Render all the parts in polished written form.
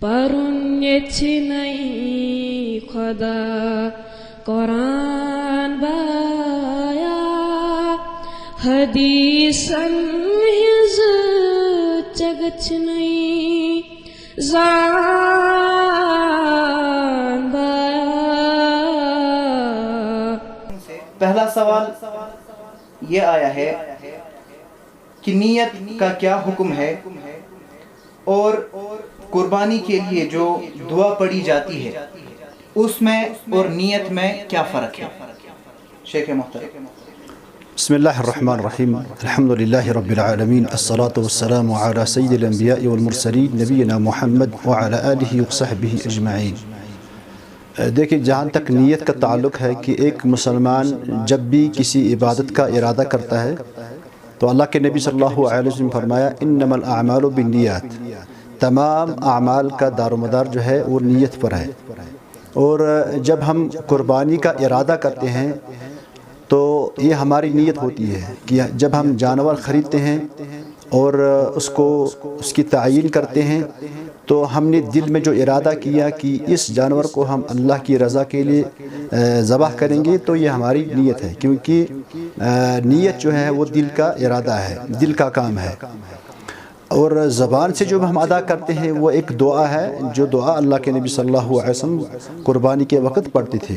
پرن یہ نہیں خدا قرآن بایا حدیثن ہز چگچ نہیں زان بایا. پہلا سوال یہ آیا ہے کہ نیت کا کیا حکم ہے اور قربانی کے لیے جو دعا پڑھی جاتی ہے اس میں اور نیت میں کیا فرق ہے؟ شیخ محترم. بسم اللہ الرحمن الرحیم. الحمد للہ رب العالمین، الصلاة والسلام علی سید الانبیاء والمرسلین نبینا محمد وعلی آلہ وصحبہ اجمعین. دیکھیں، جہاں تک نیت کا تعلق ہے کہ ایک مسلمان جب بھی کسی عبادت کا ارادہ کرتا ہے تو اللہ کے نبی صلی اللہ علیہ وسلم فرمایا انما الاعمال بالنیات، تمام اعمال کا دار و مدار جو ہے وہ نیت پر ہے. اور جب ہم قربانی کا ارادہ کرتے ہیں تو یہ ہماری نیت ہوتی ہے کہ جب ہم جانور خریدتے ہیں اور اس کی تعیین کرتے ہیں تو ہم نے دل میں جو ارادہ کیا کہ اس جانور کو ہم اللہ کی رضا کے لیے ذبح کریں گے تو یہ ہماری نیت ہے، کیونکہ نیت جو ہے وہ دل کا ارادہ ہے، دل کا کام ہے. اور زبان سے جو ہم ادا کرتے ہیں وہ ایک دعا ہے، جو دعا اللہ کے نبی صلی اللہ علیہ وسلم قربانی کے وقت پڑھتے تھے.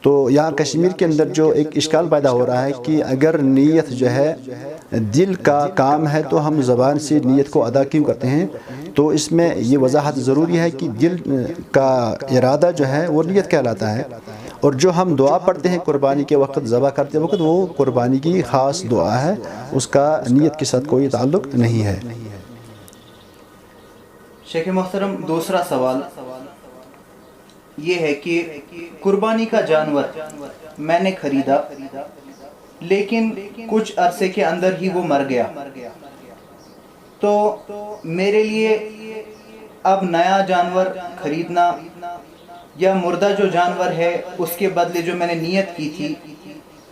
تو یہاں کشمیر کے اندر جو ایک اشکال پیدا ہو رہا ہے کہ اگر نیت جو ہے دل کا کام ہے تو ہم زبان سے نیت کو ادا کیوں کرتے ہیں؟ تو اس میں یہ وضاحت ضروری ہے کہ دل کا ارادہ جو ہے وہ نیت کہلاتا ہے، اور جو ہم دعا پڑھتے ہیں قربانی کے وقت ذبح کرتے وقت وہ قربانی کی خاص دعا ہے، اس کا نیت کے ساتھ کوئی تعلق نہیں ہے. شیخ محترم، دوسرا سوال یہ ہے کہ قربانی کا جانور میں نے خریدا لیکن کچھ عرصے کے اندر ہی وہ مر گیا، تو میرے لیے اب نیا جانور خریدنا یا مردہ جو جانور ہے اس کے بدلے جو میں نے نیت کی تھی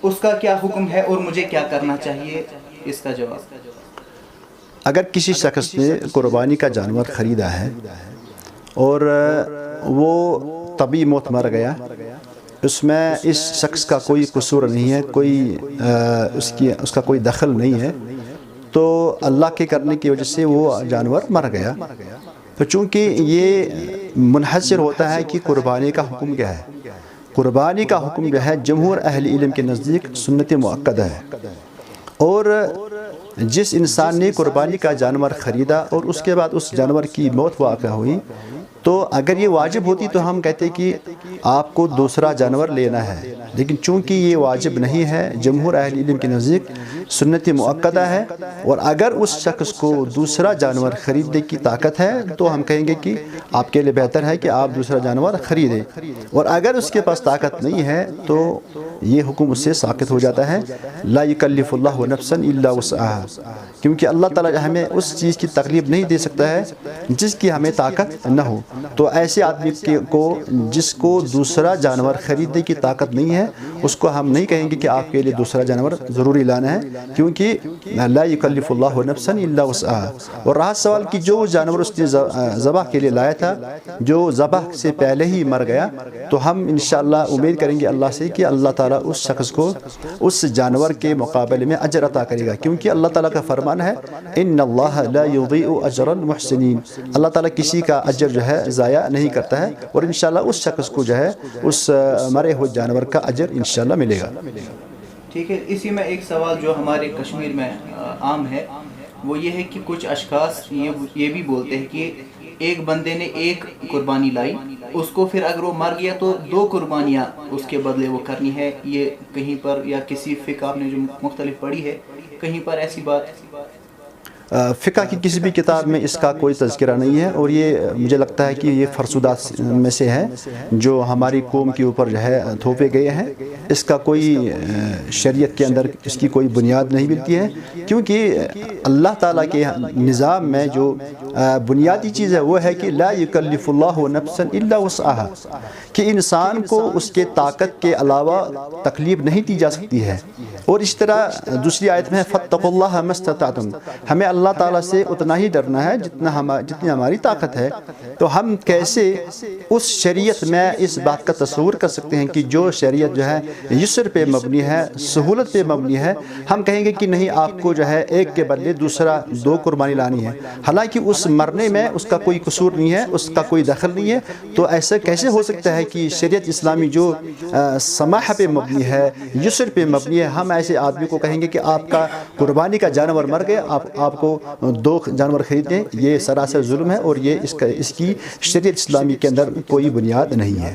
اس کا کیا حکم ہے اور مجھے کیا کرنا چاہیے؟ اس کا جواب. اگر کسی شخص نے قربانی کا جانور خریدا ہے اور وہ طبی موت مر گیا، اس میں اس شخص کا کوئی قصور نہیں ہے، اس کا کوئی دخل نہیں ہے، تو اللہ کے کرنے کی وجہ سے وہ جانور مر گیا. تو چونکہ یہ منحصر ہوتا ہے کہ قربانی کا حکم کیا ہے. قربانی کا حکم جو ہے جمہور اہل علم کے نزدیک سنت مؤکدہ ہے، اور جس انسان نے قربانی کا جانور خریدا اور اس کے بعد اس جانور کی موت واقع ہوئی تو اگر یہ واجب ہوتی تو ہم کہتے کہ آپ کو دوسرا جانور لینا ہے، لیکن چونکہ یہ واجب نہیں ہے، جمہور اہل علم کے نزدیک سنت مؤکدہ ہے، اور اگر اس شخص کو دوسرا جانور خریدنے کی طاقت ہے تو ہم کہیں گے کہ آپ کے لیے بہتر ہے کہ آپ دوسرا جانور خریدیں. اور اگر اس کے پاس طاقت نہیں ہے تو یہ حکم اس سے ساقط ہو جاتا ہے. لا یکلف اللہ نفسا الا وسعها، کیونکہ اللہ تعالیٰ ہمیں اس چیز کی تکلیف نہیں دے سکتا ہے جس کی ہمیں طاقت نہ ہو. تو ایسے آدمی کو جس کو دوسرا جانور خریدنے کی طاقت نہیں ہے اس کو ہم نہیں کہیں گے کہ آپ کے لیے دوسرا جانور ضروری لانا ہے، کیونکہ لا یکلف اللہ نفسا الا وسعها. اور رہا سوال کہ جو جانور اس نے ذبح کے لیے لایا تھا جو ذبح سے پہلے ہی مر گیا، تو ہم انشاءاللہ امید کریں گے اللہ سے کہ اللہ تعالیٰ اس شخص کو اس جانور کے مقابلے میں اجر عطا کرے گا، کیونکہ اللہ تعالیٰ کا فرمان ہے ان اللہ لا یضیع اجر المحسنین. اللہ تعالیٰ کسی کا اجر جو ہے ضائع نہیں کرتا ہے، اور انشاءاللہ اس شخص کو جو ہے اس مرے ہوئے جانور کا اجر انشاءاللہ ملے گا. ٹھیک ہے. اسی میں ایک سوال جو ہمارے کشمیر میں عام ہے وہ یہ ہے کہ کچھ اشخاص یہ بھی بولتے ہیں کہ ایک بندے نے ایک قربانی لائی، اس کو پھر اگر وہ مر گیا تو 2 قربانیاں اس کے بدلے وہ کرنی ہے. یہ کہیں پر یا کسی فقہ آپ نے جو مختلف پڑھی ہے کہیں پر ایسی بات؟ فقہ کی کسی بھی کتاب میں اس کا کوئی تذکرہ نہیں ہے، اور یہ مجھے لگتا ہے کہ یہ فرسودات میں سے ہے جو ہماری قوم کے اوپر جو ہے تھوپے گئے ہیں. اس کا کوئی شریعت کے اندر اس کی کوئی بنیاد نہیں ملتی ہے، کیونکہ اللہ تعالیٰ کے نظام میں جو بنیادی چیز ہے وہ ہے کہ لا یکلف اللہ نفسا الا وسعها، کہ انسان کو اس کے طاقت کے علاوہ تکلیف نہیں دی جا سکتی ہے. اور اس طرح دوسری آیت میں فاتقوا اللہ ما استطعتم، ہمیں اللہ اللہ تعالیٰ سے اتنا ہی ڈرنا ہے جتنی ہماری طاقت ہے. تو ہم کیسے اس شریعت میں اس بات کا تصور کر سکتے ہیں کہ جو شریعت جو ہے یسر پہ مبنی ہے, سہولت پہ مبنی ہے, ہم کہیں گے کہ نہیں آپ کو جو ہے ایک کے بدلے دوسرا 2 قربانی لانی ہے, حالانکہ اس مرنے میں اس کا کوئی قصور نہیں ہے, اس کا کوئی دخل نہیں ہے. تو ایسا کیسے ہو سکتا ہے کہ شریعت اسلامی جو سماح پہ مبنی ہے, یسر پہ مبنی ہے, ہم ایسے آدمی کو کہیں گے کہ آپ کا قربانی کا جانور مر گیا, آپ کو 2 جانور خریدیں؟ یہ سراسر ظلم ہے اور یہ اس کی شریعت اسلامی کے اندر کوئی بنیاد نہیں ہے.